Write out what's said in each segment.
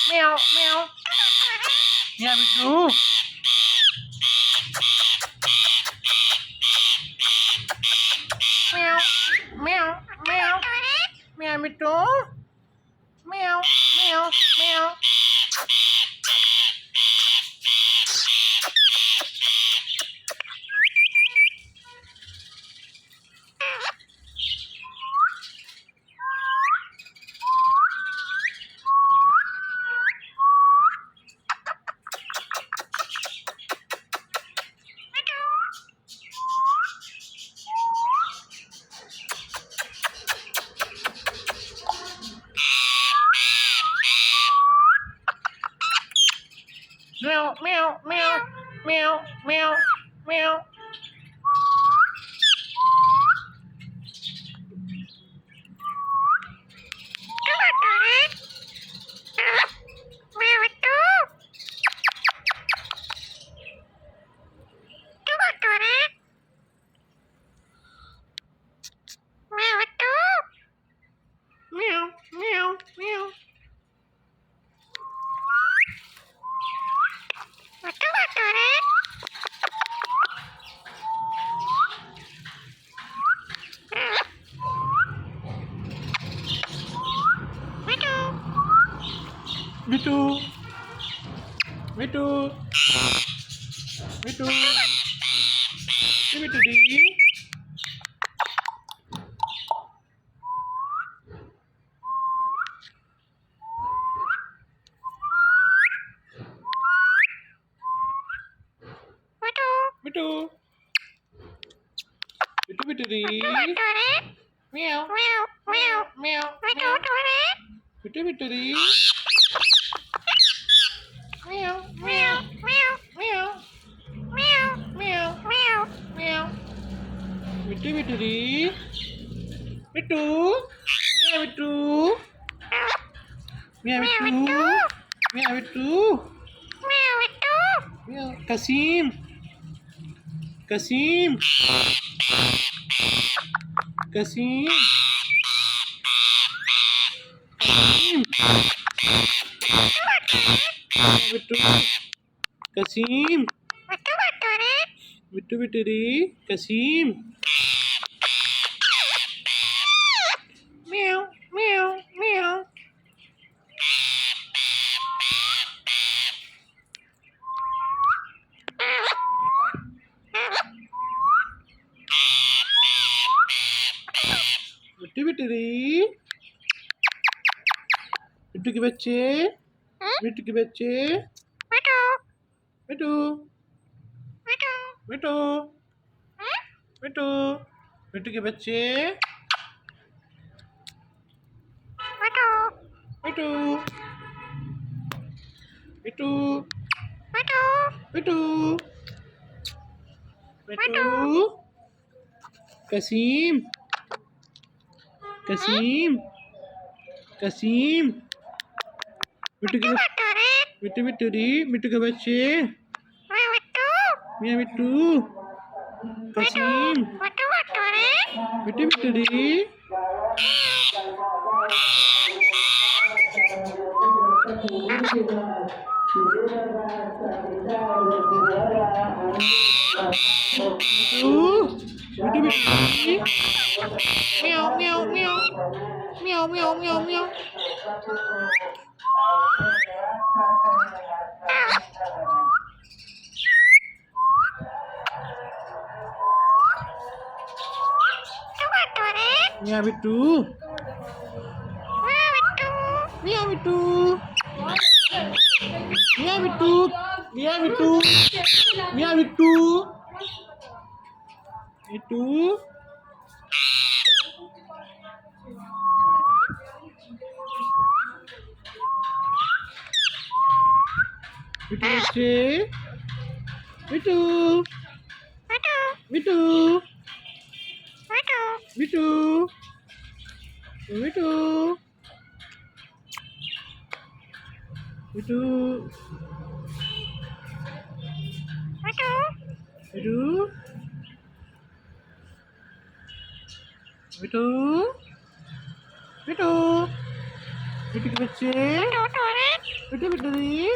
meow meow meow Bittu meow meow meow meow Bittu meow meow meow meow meow meow meow meow meow meow meow meow Bittu Bittu Bittu Bittu दी बिट्टू बिट्टू बिट्टू दी meow meow meow meow Bittu Bittu दी meow meow meow meow meow meow meow meow Bittu Bittu दी Bittu meow Bittu meow Bittu meow Bittu meow कसीम कसीम कसीम कसीम Bittu कसीम Bittu Bittu दी कसीम meow meow meow Bittu Bittu दी बिट्टू के बच्चे बिट्टू के बच्चे बिट्टू बिट्टू बिट्टू बिट्टू के बच्चे बिट्टू बिट्टू बिट्टू बिट्टू कसीम कसीम कसीम बिट्टू के बिट्टू बिट्टू दी बिट्टू के बच्चे मियाँ बिट्टू कसीम बिट्टू बिट्टू दी बिट्टू बिट्टू दी meow meow meow meow meow meow meow meow Bittu meow Bittu meow Bittu meow Bittu meow Bittu Bittu Bittu बच्चे बिट्टू बिट्टू बिट्टू बिट्टू बिट्टू बिट्टू बिट्टू बिट्टू बिट्टू के बच्चे बिट्टू बिट्टू दी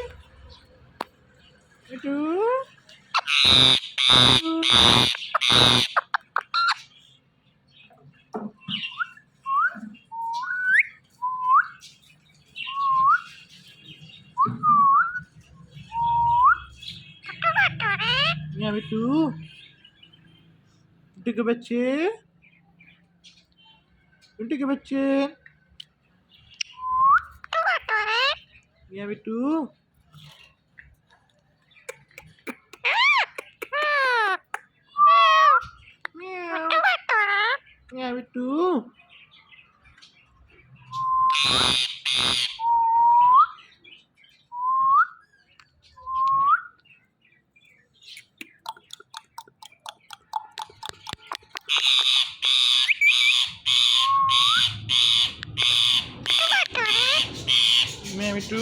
बिट्टू यहाँ बिट्टू बिट्टू के बच्चे बिट्टू के बच्चे यहाँ बिट्टू यहाँ बिट्टू मैं बिट्टू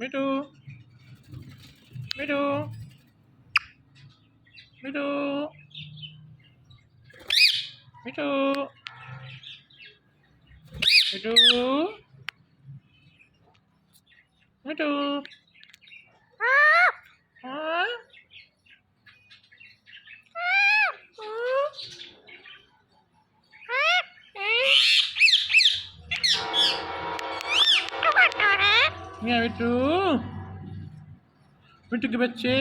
बिट्टू बिट्टू बिट्टू बिट्टू बिट्टू बिट्टू हाँ यहाँ बिट्टू बिट्टू के बच्चे